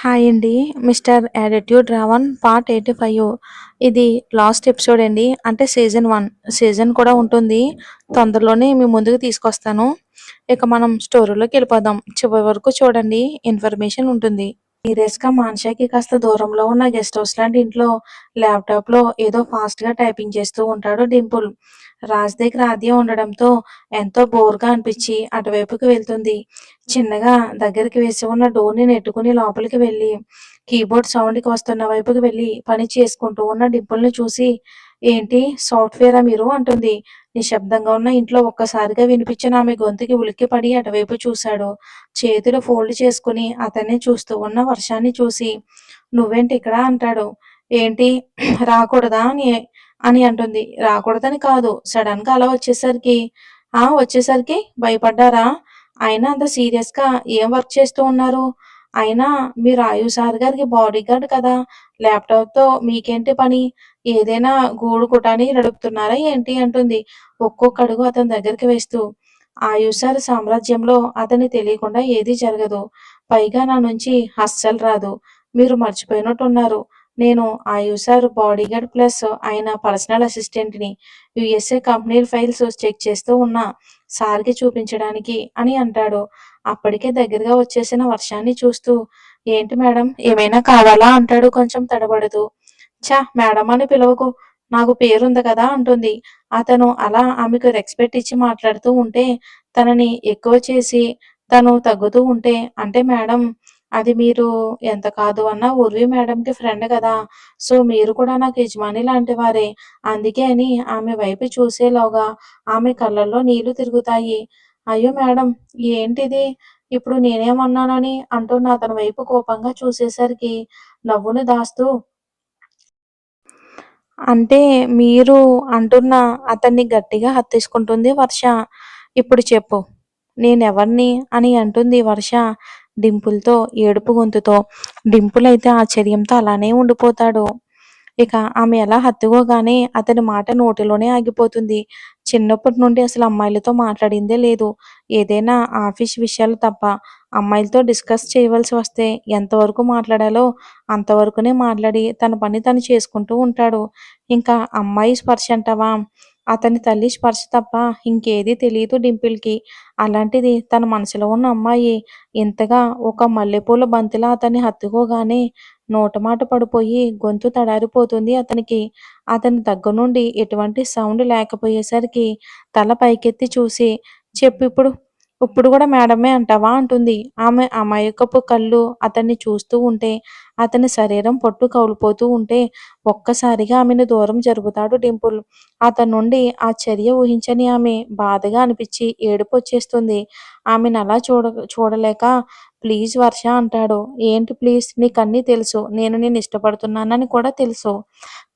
Hi అండి. 'Mister attitude Ravan' part 85. ఇది last episode అండి. అంటే సీజన్ 1. సీజన్ కూడా ఉంటుంది. తొందరలోనే మీ ముందుకు తీసుకొస్తాను. ఇక మనం స్టోరీలోకెళ్ళిపోదాం. చివరి వరకు చూడండి. ఇన్ఫర్మేషన్ ఉంటుంది. సీరియస్‌గా మాన్షాకి కాస్త దూరంలో ఉన్న గెస్ట్ హౌస్ లాంటి ఇంట్లో ల్యాప్‌టాప్‌లో ఏదో ఫాస్ట్‌గా టైపింగ్ చేస్తూ ఉంటాడు డింపుల్. రాజ్ దగ్గర ఆద్య ఉండడంతో ఎంతో బోర్‌గా అనిపించి అటువైపుకి వెళ్తుంది. చిన్నగా దగ్గరికి వేసి ఉన్న డోర్‌ని నెట్టుకుని లోపలికి వెళ్ళి, కీబోర్డ్ సౌండ్‌కి వస్తున్న వైపుకి వెళ్ళి పని చేసుకుంటూ ఉన్న డింపుల్‌ని చూసి, "ఏంటి సాఫ్ట్‌వేరా మీరు?" అంటుంది. నిశ్శబ్దంగా ఉన్న ఇంట్లో ఒక్కసారిగా వినిపించిన ఆమె గొంతుకి ఉలిక్కిపడి అటువైపు చూశాడు. చేతులు ఫోల్డ్ చేసుకుని అతన్నే చూస్తూ ఉన్న వర్షాన్ని చూసి, "నువ్వేంటి ఇక్కడ?" అంటాడు. "ఏంటి రాకూడదా అని అంటుంది. రాకూడదని కాదు. సడెన్‌గా అలా వచ్చేసరికి వచ్చేసరికి భయపడ్డారా? అయినా అంత సీరియస్‌గా ఏం వర్క్ చేస్తూ ఉన్నారు? అయినా మీరు ఆయుష్ సార్ గారికి బాడీగార్డ్ కదా! ల్యాప్‌టాప్‌తో మీకేంటి పని? ఏదైనా గూడు పుటాని నడుపుతున్నారా ఏంటి?" అంటుంది. ఒక్కొక్క అడుగు అతని దగ్గరికి వేస్తూ. ఆయుష్ సార్ సామ్రాజ్యంలో అతనికి తెలియకుండా ఏదీ జరగదు. పైగా నా నుంచి అస్సలు రాదు. మీరు మర్చిపోయినట్టున్నారు. నేను ఆయుష్ సార్ బాడీగార్డ్ ప్లస్ ఆయన పర్సనల్ అసిస్టెంట్‌ని. యూఎస్ఏ కంపెనీల ఫైల్స్ చెక్ చేస్తూ ఉన్నా. సార్‌కి చూపించడానికి అని అంటాడు. అప్పటికే దగ్గరగా వచ్చేసిన వర్షాన్ని చూస్తూ, "ఏంటి మేడం ఏమైనా కావాలా?" అంటాడు కొంచెం తడబడుతూ. ఛ! మేడం అని పిలవకు. నాకు పేరుంది కదా! అంటుంది. అతను అలా ఆమెకు రెస్పెక్ట్ ఇచ్చి మాట్లాడుతూ ఉంటే, తనని ఎక్కువ చేసి తను తగ్గుతూ ఉంటే, అంటే మేడం అది మీరు ఎంత కాదు అన్నా ఉర్వి మేడంకి ఫ్రెండ్ కదా! సో, మీరు కూడా నాకు యజమాని లాంటి వారే. అందుకే అని ఆమె వైపు చూసేలోగా ఆమె కళ్ళల్లో నీళ్లు తిరుగుతాయి. అయ్యో మేడం ఏంటిది? ఇప్పుడు నేనేమన్నానని అంటున్న అతని వైపు కోపంగా చూసేసరికి నవ్వును దాస్తూ అంటే మీరు అంటున్న అతన్ని గట్టిగా హత్తుకుంటుంది వర్ష. ఇప్పుడు చెప్పు. నేనెవరిని అని అంటుంది వర్ష డింపుల్‌తో ఏడుపు గొంతుతో. డింపుల్ అయితే ఆశ్చర్యంతో అలానే ఉండిపోతాడు. ఇక ఆమె అలా హత్తుకోగానే అతని మాట నోటిలోనే ఆగిపోతుంది. చిన్నప్పటి నుండి అసలు అమ్మాయిలతో మాట్లాడిందే లేదు. ఏదైనా ఆఫీస్ విషయాలు తప్ప. అమ్మాయిలతో డిస్కస్ చేయవలసి వస్తే ఎంతవరకు మాట్లాడాలో అంతవరకునే మాట్లాడి తన పని తను చేసుకుంటూ ఉంటాడు. ఇంకా అమ్మాయి స్పర్శ అంటావా? అతని తల్లి స్పర్శ తప్ప ఇంకేదీ తెలీదు డింపుల్‌కి. అలాంటిది తన మనసులో ఉన్న అమ్మాయి ఇంతగా ఒక మల్లెపూల బంతిలా అతన్ని హత్తుకోగానే నోటమాట పడిపోయి గొంతు తడారిపోతుంది అతనికి. అతని దగ్గర నుండి ఎటువంటి సౌండ్ లేకపోయేసరికి తల పైకెత్తి చూసి, "చెప్పిప్పుడు. ఇప్పుడు కూడా మేడమే అంటావా?" అంటుంది. ఆమె అమాయకపు కళ్ళు అతన్ని చూస్తూ ఉంటే, అతని శరీరం పట్టు కౌలిపోతూ ఉంటే, ఒక్కసారిగా ఆమెను దూరం జరుపుతాడు డింపుల్. అతని నుండి ఆ చర్య ఊహించని ఆమె బాధగా అనిపించి ఏడుపొచ్చేస్తుంది. ఆమెనలా చూడలేక "ప్లీజ్ వర్ష" అంటాడు. "ఏంటి ప్లీజ్? నీకన్నీ తెలుసు. నేను నిన్నిష్టపడుతున్నానని కూడా తెలుసు.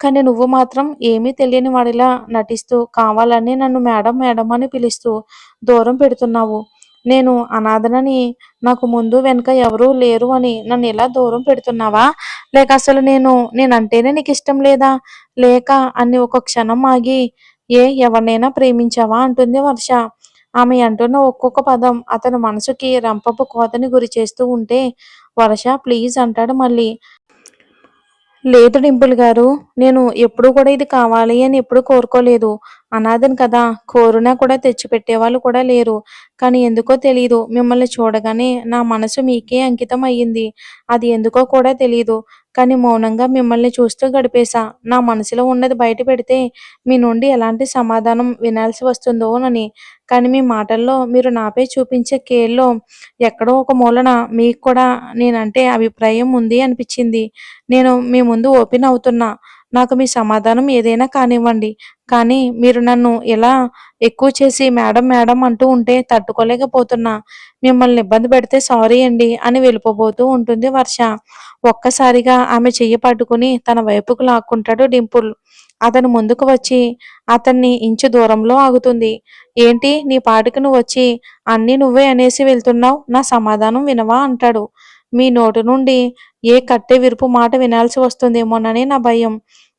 కానీ నువ్వు మాత్రం ఏమీ తెలియని వాడిలా నటిస్తూ కావాలనే నన్ను మేడం, మేడం అని పిలుస్తూ దూరం పెడుతున్నావు. నేను అనాథనని, నాకు ముందు వెనక ఎవరూ లేరు అని నన్నిలా దూరం పెడుతున్నావా? లేక అసలు నేనంటేనే నీకిష్టం లేదా? లేక" అని ఒక క్షణం ఆగి, ఎవరినైనా ప్రేమించావా?" అంటుంది వర్ష. ఆమె అంటున్న ఒక్కొక్క పదం అతని మనసుకి రంపపు కోతని గురిచేస్తూ ఉంటే, "వర్ష ప్లీజ్" అంటాడు మళ్ళీ. లేదు డింపుల్ గారు. నేను ఎప్పుడూ కూడా ఇది కావాలి అని ఎప్పుడూ కోరుకోలేదు. అనాథను కదా! కోరినా కూడా తెచ్చిపెట్టేవాళ్ళు కూడా లేరు. కానీ ఎందుకో తెలీదు. మిమ్మల్ని చూడగానే నా మనసు మీకే అంకితం అయ్యింది. అది ఎందుకో కూడా తెలీదు. కానీ మౌనంగా మిమ్మల్ని చూస్తూ గడిపేశా. నా మనసులో ఉన్నది బయట పెడితే మీ నుండి ఎలాంటి సమాధానం వినాల్సి వస్తుందోనని. కానీ మీ మాటల్లో మీరు నాపై చూపించే కేర్‌లో ఎక్కడో ఒక మూలన మీకు కూడా నేనంటే అభిప్రాయం ఉంది అనిపిచ్చింది. నేను మీ ముందు ఓపెన్ అవుతున్నా. నాకు మీ సమాధానం ఏదైనా కానివ్వండి. కానీ మీరు నన్ను ఇలా ఎక్కువ చేసి మేడం, మేడం అంటూ ఉంటే తట్టుకోలేకపోతున్నా. మిమ్మల్ని ఇబ్బంది పెడితే సారీ అండి అని వెళ్ళిపోబోతూ ఉంటుంది వర్ష. ఒక్కసారిగా ఆమె చెయ్యి పట్టుకుని తన వైపుకు లాక్కుంటాడు డింపుల్. అతను ముందుకు వచ్చి అతన్ని ఇంచు దూరంలో ఆగుతుంది. ఏంటి నీ పాటికి నువ్వొచ్చి అన్నీ నువ్వే అనేసి వెళ్తున్నావు. నా సమాధానం వినవా అంటాడు. మీ నోటి నుండి ఏ కట్టె విరుపు మాట వినాల్సి వస్తుందేమోనని నా భయం.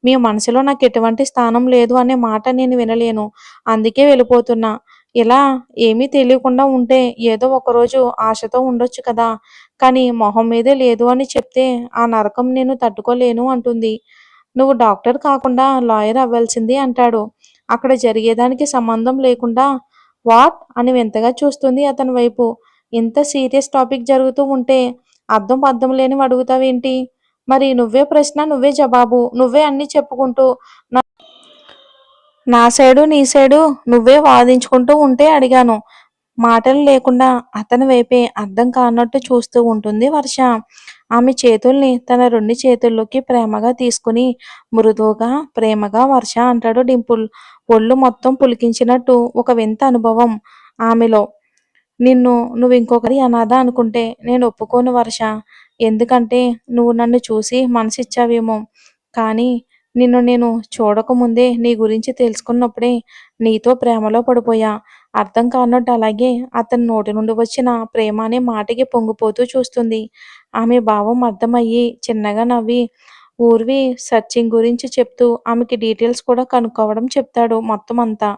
మీ మనసులో నాకెటువంటి స్థానం లేదు అనే మాట నేను వినలేను. అందుకే వెళ్ళిపోతున్నా. ఇలా ఏమీ తెలియకుండా ఉంటే ఏదో ఒకరోజు ఆశతో ఉండొచ్చు కదా! కానీ మొహం మీదే లేదు అని చెప్తే ఆ నరకం నేను తట్టుకోలేను అంటుంది. నువ్వు డాక్టర్ కాకుండా లాయర్ అవ్వాల్సింది అంటాడు. అక్కడ జరిగేదానికి సంబంధం లేకుండా వాట్ అని వింతగా చూస్తుంది అతని వైపు. ఇంత సీరియస్ టాపిక్ జరుగుతూ ఉంటే అర్థం పర్థం లేనివి అడుగుతావేంటి? మరి నువ్వే ప్రశ్న, నువ్వే జవాబు, నువ్వే అన్నీ చెప్పుకుంటూ నా సైడు, నీ సైడు నువ్వే వాదించుకుంటూ ఉంటే అడిగాను. మాటలు లేకుండా అతని వైపే అర్థం కానట్టు చూస్తూ ఉంటుంది వర్ష. ఆమె చేతుల్ని తన 2 చేతుల్లోకి ప్రేమగా తీసుకుని మృదువుగా, ప్రేమగా వర్ష అంటాడు డింపుల్. ఒళ్ళు మొత్తం పులికించినట్టు ఒక వింత అనుభవం ఆమెలో. నువ్వు ఇంకొకరి అనాథ అనుకుంటే నేను ఒప్పుకోను వర్ష. ఎందుకంటే నువ్వు నన్ను చూసి మనసిచ్చావేమో. కానీ నిన్ను నేను చూడకముందే నీ గురించి తెలుసుకున్నప్పుడే నీతో ప్రేమలో పడిపోయా. అర్థం కానట్టు అలాగే అతని నోటి నుండి వచ్చిన ప్రేమ అనే మాటకి పొంగిపోతూ చూస్తుంది. ఆమె భావం అర్థమయ్యి చిన్నగా నవ్వి ఊర్వి సర్చింగ్ గురించి చెప్తూ ఆమెకి డీటెయిల్స్ కూడా కనుక్కోవడం చెప్తాడు మొత్తం అంతా.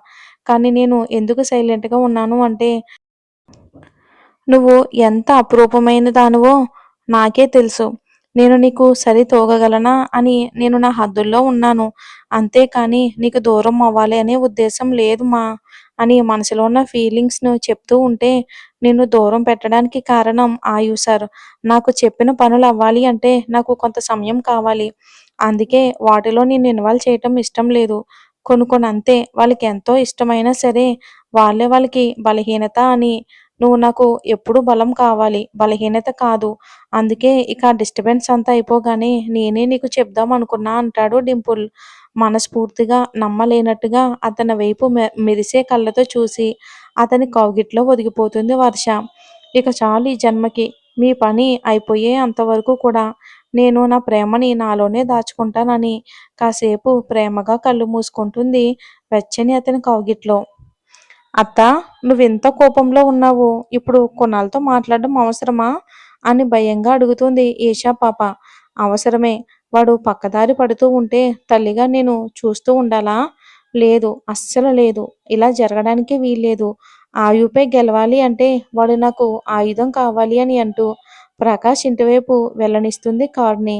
కానీ నేను ఎందుకు సైలెంట్‌గా ఉన్నాను అంటే నువ్వు ఎంత అపురూపమైన దానివో నాకే తెలుసు. నేను నీకు సరి తూగగలనా అని నేను నా హద్దుల్లో ఉన్నాను. అంతేకాని నీకు దూరం అవ్వాలి అనే ఉద్దేశం లేదు అని మనసులో ఉన్న ఫీలింగ్స్‌ను చెప్తూ ఉంటే, నిన్ను దూరం పెట్టడానికి కారణం సార్. నాకు చెప్పిన పనులు అవ్వాలి అంటే నాకు కొంత సమయం కావాలి. అందుకే వాటిలో నిన్ను ఇన్వాల్వ్ చేయటం ఇష్టం లేదు. కొన్ని కొన్ని అంతే. వాళ్ళకి ఎంతో ఇష్టమైనా సరే వాళ్ళకి బలహీనత అని నువ్వు నాకు ఎప్పుడూ బలం కావాలి. బలహీనత కాదు. అందుకే ఇక డిస్టర్బెన్స్ అంతా అయిపోగానే నేనే నీకు చెప్దామనుకున్నా అంటాడు డింపుల్. మనస్ఫూర్తిగా నమ్మలేనట్టుగా అతని వైపు మెరిసే కళ్ళతో చూసి అతని కౌగిట్లో ఒదిగిపోతుంది వర్ష. ఇక చాలు ఈ జన్మకి. మీ పని అయిపోయే అంతవరకు కూడా నేను నా ప్రేమని నాలోనే దాచుకుంటానని కాసేపు ప్రేమగా కళ్ళు మూసుకుంటుంది వెచ్చని అతని కౌగిట్లో. అత్తా, నువ్వెంత కోపంలో ఉన్నావు. ఇప్పుడు కొన్నాళ్ళతో మాట్లాడడం అవసరమా? అని భయంగా అడుగుతుంది ఈషా పాప. అవసరమే. వాడు పక్కదారి పడుతూ ఉంటే తల్లిగా నేను చూస్తూ ఉండాలా? లేదు, అస్సలు లేదు. ఇలా జరగడానికి వీల్లేదు. ఆయుపై గెలవాలి అంటే వాడు నాకు ఆయుధం కావాలి అని అంటూ ప్రకాష్ ఇంటివైపు వెళ్ళనిస్తుంది కారుని.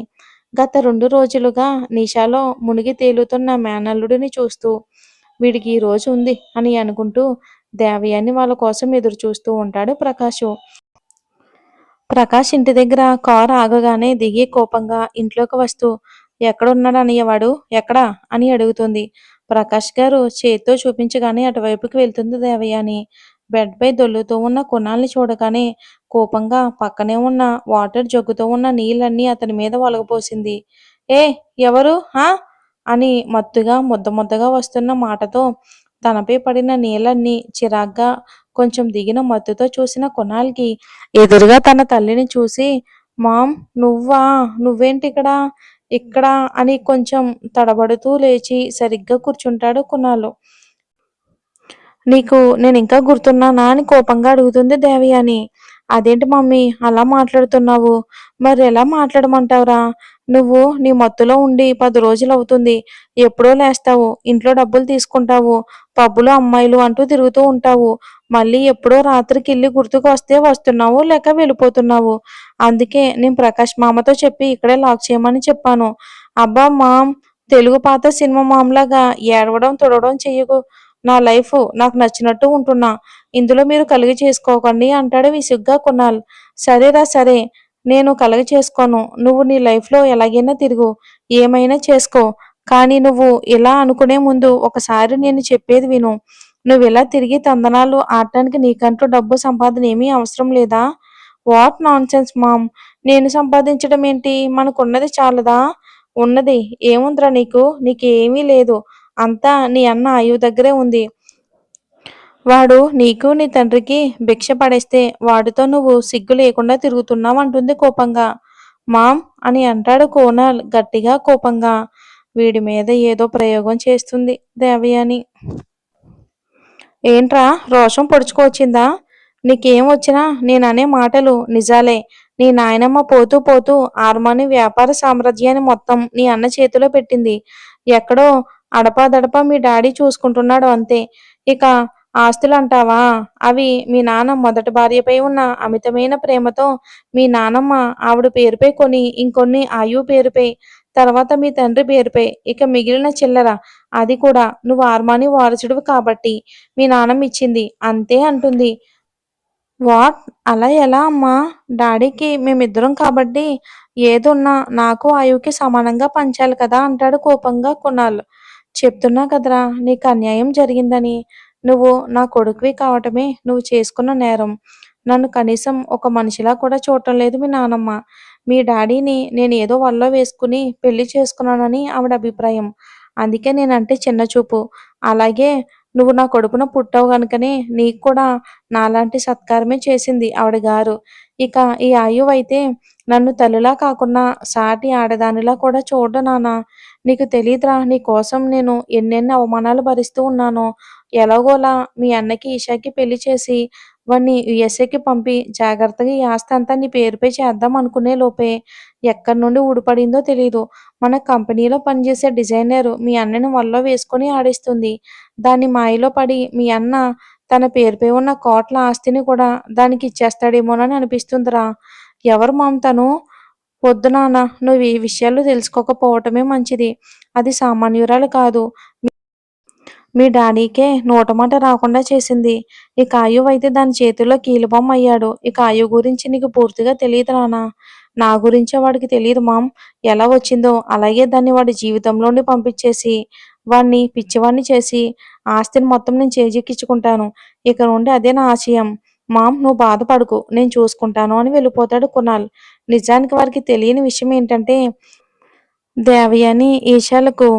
గత 2 రోజులుగా నిషాలో మునిగి తేలుతున్న మేనల్లుడిని చూస్తూ వీడికి ఈ రోజు ఉంది అని అనుకుంటూ దేవయాని వాళ్ళ కోసం ఎదురు చూస్తూ ఉంటాడు ప్రకాషు. ప్రకాష్ ఇంటి దగ్గర కారు ఆగగానే దిగి కోపంగా ఇంట్లోకి వస్తూ ఎక్కడున్నాడు అన్నయ్య వాడు ఎక్కడా అని అడుగుతుంది. ప్రకాష్ గారు చేత్తో చూపించగానే అటువైపుకి వెళ్తుంది దేవయాని. బెడ్ పై దొల్లుతూ ఉన్న కుణాల్ని చూడగానే కోపంగా పక్కనే ఉన్న వాటర్ జగ్గుతో ఉన్న నీళ్ళన్నీ అతని మీద ఒలగపోసింది. ఏ ఎవరు హా అని మత్తుగా ముద్ద ముద్దగా వస్తున్న మాటతో తనపై పడిన నీళ్ళన్నీ చిరాగ్గా కొంచెం దిగిన మత్తుతో చూసిన కొనాల్కి ఎదురుగా తన తల్లిని చూసి మామ్ నువ్వా నువ్వేంటి ఇక్కడ అని కొంచెం తడబడుతూ లేచి సరిగ్గా కూర్చుంటాడు కునాలు. నీకు నేనింకా గుర్తున్నానా అని కోపంగా అడుగుతుంది దేవయాని. అదేంటి మమ్మీ అలా మాట్లాడుతున్నావు? మరెలా మాట్లాడమంటావురా? నువ్వు నీ మత్తులో ఉండి 10 రోజులవుతుంది. ఎప్పుడో లేస్తావు. ఇంట్లో డబ్బులు తీసుకుంటావు. పబ్బులు, అమ్మాయిలు అంటూ తిరుగుతూ ఉంటావు. మళ్ళీ ఎప్పుడో రాత్రికెళ్ళి గుర్తుకు వస్తే వస్తున్నావు, లేక వెళ్ళిపోతున్నావు. అందుకే నేను ప్రకాష్ మామతో చెప్పి ఇక్కడే లాక్ చేయమని చెప్పాను. అబ్బా మామ్, తెలుగు పాత సినిమా మామ్‌లాగా ఏడవడం, తుడవడం చెయ్యకు. నా లైఫ్ నాకు నచ్చినట్టు ఉంటున్నా. ఇందులో మీరు కలుగ చేసుకోకండి అంటాడు విసుగ్గా కునాల్. సరేరా సరే, నేను కలుగ చేసుకోను. నువ్వు నీ లైఫ్‌లో ఎలాగైనా తిరుగు. ఏమైనా చేసుకో. కానీ నువ్వు ఇలా అనుకునే ముందు ఒకసారి నేను చెప్పేది విను. నువ్విలా తిరిగి తందనాలు ఆడటానికి నీకంటూ డబ్బు సంపాదన ఏమీ అవసరం లేదా? What nonsense ma'am! నేను సంపాదించడం ఏంటి? మనకున్నది చాలదా? ఉన్నది. ఏముందిరా నీకు? నీకేమీ లేదు. అంతా నీ అన్న ఆయువు దగ్గరే ఉంది. వాడు నీకు నీ తండ్రికి భిక్ష పడేస్తే వాడితో నువ్వు సిగ్గు లేకుండా తిరుగుతున్నావు అంటుంది కోపంగా. మామ్ అని అంటాడు కోనాల్ గట్టిగా కోపంగా. వీడి మీద ఏదో ప్రయోగం చేస్తుంది దేవయాని. ఏంట్రా రోషం పొడుచుకొచ్చిందా? నీకేం వచ్చినా నేననే మాటలు నిజాలే. నీ నాయనమ్మ పోతూ పోతూ ఆర్మాని వ్యాపార సామ్రాజ్యాన్ని మొత్తం నీ అన్న చేతిలో పెట్టింది. ఎక్కడో అడపాదడపా మీ డాడీ చూసుకుంటున్నాడు అంతే. ఇక ఆస్తులంటావా? అవి మీ నాన్న మొదటి భార్యపై ఉన్న అమితమైన ప్రేమతో మీ నానమ్మ ఆవిడ పేరుపై కొని, ఇంకొన్ని ఆయువు పేరుపై, తర్వాత మీ తండ్రి పేరుపై, ఇక మిగిలిన చిల్లర అది కూడా నువ్వు ఆర్మాని వారసుడివి కాబట్టి మీ నాన్నమ్మ ఇచ్చింది. అంతే అంటుంది. వాట్? అలా ఎలా అమ్మా? డాడీకి మేమిద్దరం కాబట్టి ఏదున్నా నాకు, ఆయువుకి సమానంగా పంచాలి కదా అంటాడు కోపంగా కునాల్. చెప్తున్నా కదరా నీకు అన్యాయం జరిగిందని. నువ్వు నా కొడుకువి కావటమే నువ్వు చేసుకున్న నేరం. నన్ను కనీసం ఒక మనిషిలా కూడా చూడటం లేదు మీ నానమ్మ. మీ డాడీని నేను ఏదో వలలో వేసుకుని పెళ్లి చేసుకున్నానని ఆవిడ అభిప్రాయం. అందుకే నేనంటే చిన్నచూపు. అలాగే నువ్వు నా కడుపున పుట్టావు గనుకనే నీకు కూడా నాలాంటి సత్కారమే చేసింది ఆవిడ గారు. ఇక ఈ ఆయువైతే నన్ను తల్లిలా కాకున్నా సాటి ఆడదానిలా కూడా చూడడు నాన్న. నీకు తెలీదురా నీకోసం నేను ఎన్నెన్ని అవమానాలు భరిస్తూ ఉన్నానో. ఎలాగోలా మీ అన్నకి ఈషాకి పెళ్లి చేసి వాడిని యూఎస్ఏకి పంపి జాగ్రత్తగా ఈ ఆస్తి అంతా నీ పేరుపై చేద్దాం అనుకునే లోపే ఎక్కడి నుండి ఊడిపడిందో తెలీదు. మన కంపెనీలో పనిచేసే డిజైనర్ మీ అన్నని వలలో వేసుకొని ఆడిస్తుంది. దాని మాయలో పడి మీ అన్న తన పేరుపై ఉన్న కోట్ల ఆస్తిని కూడా దానికి ఇచ్చేస్తాడేమోనని అనిపిస్తుందిరా. ఎవరు మామ్ తను? వద్దు నాన్న, నువ్వు ఈ విషయాలు తెలుసుకోకపోవటమే మంచిది. అది సామాన్యురాలు కాదు. మీ డాడీకే నోటమాట రాకుండా చేసింది. ఇక ఆయువు అయితే దాని చేతుల్లో కీలుబొమ్మ అయ్యాడు. ఇక ఆయువు గురించి నీకు పూర్తిగా తెలియదు నాన్న. నా గురించే వాడికి తెలియదు మామ్. ఎలా వచ్చిందో అలాగే దాన్ని వాడి జీవితంలో నుండి పంపించేసి, వాడిని పిచ్చివాడిని చేసి, ఆస్తిని మొత్తం నేను చేజిక్కించుకుంటాను. ఇక నుండి అదే నా ఆశయం. మామ్ నువ్వు బాధపడకు. నేను చూసుకుంటాను అని వెళ్ళిపోతాడు కునాల్. నిజానికి వారికి తెలియని విషయం ఏంటంటే దేవయాని, ఈషాలకు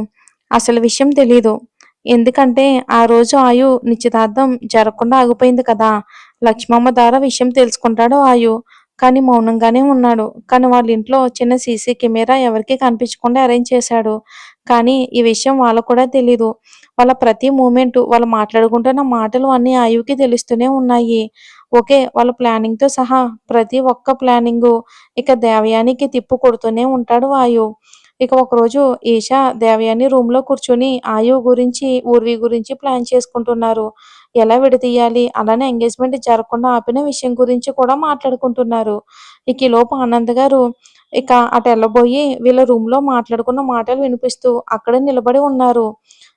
అసలు విషయం తెలీదు. ఎందుకంటే ఆ రోజు ఆయు నిశ్చితార్థం జరగకుండా ఆగిపోయింది కదా! లక్ష్మమ్మ ద్వారా విషయం తెలుసుకుంటాడు ఆయు. కానీ మౌనంగానే ఉన్నాడు. కానీ వాళ్ళింట్లో చిన్న సీసీ కెమెరా ఎవరికీ కనిపించకుండా అరేంజ్ చేశాడు. కానీ ఈ విషయం వాళ్ళకు కూడా తెలీదు. వాళ్ళ ప్రతి మూమెంటు వాళ్ళు మాట్లాడుకుంటున్న మాటలు అన్నీ ఆయువుకి తెలుస్తూనే ఉన్నాయి. ఓకే. వాళ్ళ ప్లానింగ్‌తో సహా ప్రతి ఒక్క ప్లానింగు ఇక దేవయానికి తిప్పు కొడుతూనే ఉంటాడు ఆయు. ఇక ఒకరోజు ఈషా, దేవయాని రూమ్‌లో కూర్చొని ఆయువు గురించి, ఊర్వి గురించి ప్లాన్ చేసుకుంటున్నారు. ఎలా విడదీయాలి? అలానే ఎంగేజ్‌మెంట్ జరగకుండా ఆపిన విషయం గురించి కూడా మాట్లాడుకుంటున్నారు. ఇక ఈలోపు ఆనంద్ గారు ఇక అటెళ్ళబోయి వీళ్ళ రూమ్‌లో మాట్లాడుకున్న మాటలు వినిపిస్తూ అక్కడే నిలబడి ఉన్నారు.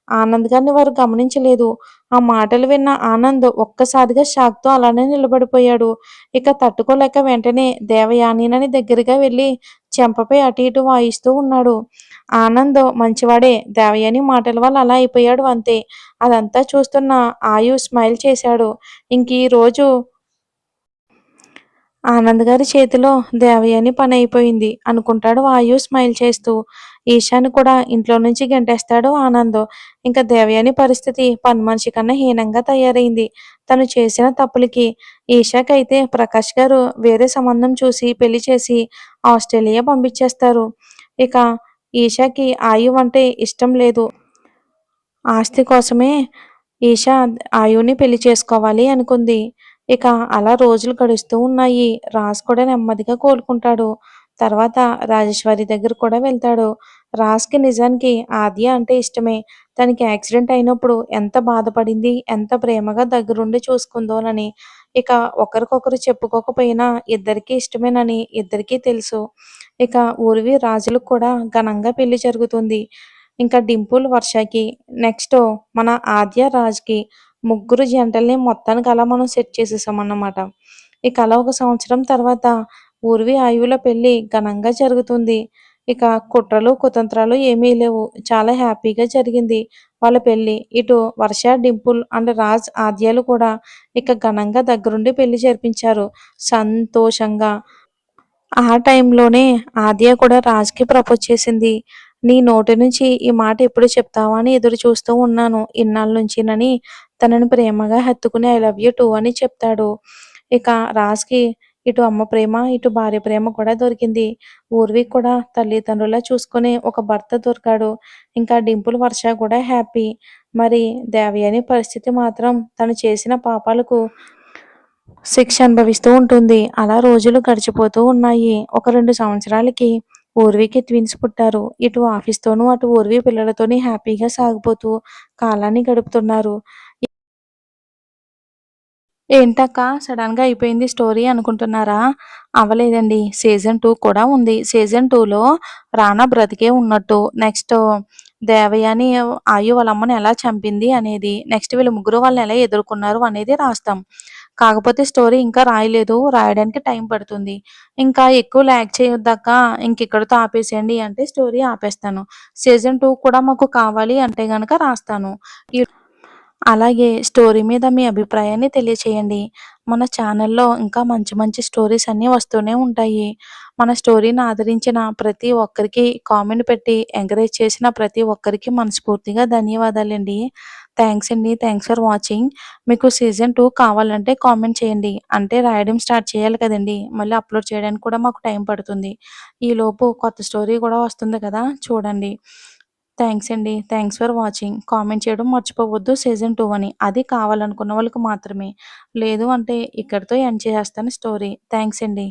ఆనంద్ గారిని వారు గమనించలేదు. ఆ మాటలు విన్న ఆనంద్ ఒక్కసారిగా షాక్‌తో అలానే నిలబడిపోయాడు. ఇక తట్టుకోలేక వెంటనే దేవయానినని దగ్గరగా వెళ్లి చెంపపై అటు ఇటు వాయిస్తూ ఉన్నాడు. ఆనంద్ మంచివాడే. దేవయాని మాటల వల్ల అలా అయిపోయాడు అంతే. అదంతా చూస్తున్న ఆయు స్మైల్ చేశాడు. ఇంకీ రోజు ఆనంద్ గారి చేతిలో దేవయాని పనయిపోయింది అనుకుంటాడు ఆయు స్మైల్ చేస్తూ. ఈశాని కూడా ఇంట్లో నుంచి గెంటేస్తాడు ఆనంద్. ఇంకా దేవయాని పరిస్థితి పని మనిషి కన్నా హీనంగా తయారైంది. తను చేసిన తప్పులకి. ఈషాకైతే ప్రకాష్ గారు వేరే సంబంధం చూసి పెళ్లి చేసి ఆస్ట్రేలియా పంపించేస్తారు. ఇక ఈషాకి ఆయు అంటే ఇష్టం లేదు. ఆస్తి కోసమే ఈషా ఆయుని పెళ్లి చేసుకోవాలి అనుకుంది. ఇక అలా రోజులు గడుస్తూ ఉన్నాయి. రాజ్ కూడా నెమ్మదిగా కోలుకుంటాడు. తర్వాత రాజేశ్వరి దగ్గర కూడా వెళ్తాడు. రాజ్‌కి నిజానికి ఆద్య అంటే ఇష్టమే. తనకి యాక్సిడెంట్ అయినప్పుడు ఎంత బాధపడింది, ఎంత ప్రేమగా దగ్గరుండి చూసుకుందోనని. ఇక ఒకరికొకరు చెప్పుకోకపోయినా ఇద్దరికీ ఇష్టమేనని ఇద్దరికీ తెలుసు. ఇక ఊర్వి, రాజులకు కూడా ఘనంగా పెళ్లి జరుగుతుంది. ఇంకా డింపుల్, వర్షకి, నెక్స్ట్ మన ఆద్య, రాజ్‌కి ముగ్గురు జంటల్ని మొత్తానికి అలా మనం సెట్ చేసేసామన్నమాట. ఇక అలా ఒక సంవత్సరం తర్వాత ఊర్వి, ఆయువుల పెళ్లి ఘనంగా జరుగుతుంది. ఇక కుట్రలు, కుతంత్రాలు ఏమీ లేవు. చాలా హ్యాపీగా జరిగింది వాళ్ళ పెళ్లి. ఇటు వర్ష, డింపుల్ అండ్ రాజ్, ఆద్యలు కూడా ఇక ఘనంగా దగ్గరుండి పెళ్లి జరిపించారు సంతోషంగా. ఆ టైంలోనే ఆద్య కూడా రాజ్‌కి ప్రపోజ్ చేసింది. నీ నోటి నుంచి ఈ మాట ఎప్పుడు చెప్తావా అని ఎదురు చూస్తూ ఉన్నాను ఇన్నాళ్ళ నుంచినని తనని ప్రేమగా హత్తుకుని ఐ లవ్ యూ టూ అని చెప్తాడు. ఇక రాజ్‌కి ఇటు అమ్మ ప్రేమ, ఇటు భార్య ప్రేమ కూడా దొరికింది. ఊర్వి కూడా తల్లిదండ్రులా చూసుకునే ఒక భర్త దొరికాడు. ఇంకా డింపుల్, వర్ష కూడా హ్యాపీ. మరి దేవయాని పరిస్థితి మాత్రం తను చేసిన పాపాలకు శిక్ష అనుభవిస్తూ ఉంటుంది. అలా రోజులు గడిచిపోతూ ఉన్నాయి. ఒక 2 సంవత్సరాలకి ఊర్వికి ట్విన్స్ పుట్టారు. ఇటు ఆఫీస్‌తోనూ, అటు ఊర్వి పిల్లలతోని హ్యాపీగా సాగిపోతూ కాలాన్ని గడుపుతున్నారు. ఏంటక్కా సడెన్‌గా అయిపోయింది స్టోరీ అనుకుంటున్నారా? అవ్వలేదండి. సీజన్ 2 కూడా ఉంది. సీజన్ 2లో రానా బ్రతికే ఉన్నట్టు, నెక్స్ట్ దేవయాని ఆయి వాళ్ళ అమ్మని ఎలా చంపింది అనేది, నెక్స్ట్ వీళ్ళు ముగ్గురు వాళ్ళని ఎలా ఎదుర్కొన్నారు అనేది రాస్తాం. కాకపోతే స్టోరీ ఇంకా రాయలేదు. రాయడానికి టైం పడుతుంది. ఇంకా ఎక్కువ లాగ్ చేయొద్దక్కా, ఇంకిక్కడితో ఆపేసేయండి అంటే స్టోరీ ఆపేస్తాను. సీజన్ 2 కూడా మాకు కావాలి అంటే గనక రాస్తాను. ఈ అలాగే స్టోరీ మీద మీ అభిప్రాయాన్ని తెలియచేయండి. మన ఛానల్‌లో ఇంకా మంచి మంచి స్టోరీస్ అన్నీ వస్తూనే ఉంటాయి. మన స్టోరీని ఆదరించిన ప్రతి ఒక్కరికి, కామెంట్ పెట్టి ఎంకరేజ్ చేసిన ప్రతి ఒక్కరికి మనస్ఫూర్తిగా ధన్యవాదాలండి. థాంక్స్ అండి. Thanks for watching. మీకు సీజన్ 2 కావాలంటే కామెంట్ చేయండి. అంటే రాయడం స్టార్ట్ చేయాలి కదండీ! మళ్ళీ అప్‌లోడ్ చేయడానికి కూడా మాకు టైం పడుతుంది. ఈలోపు కొత్త స్టోరీ కూడా వస్తుంది కదా! చూడండి. థాంక్స్ అండి. Thanks for watching. కామెంట్ చేయడం మర్చిపోవద్దు సీజన్ 2 అని. అది కావాలనుకున్న వాళ్ళకి మాత్రమే. లేదు అంటే ఇక్కడితో ఎండ్ చేసేస్తాను స్టోరీ. థాంక్స్ అండి.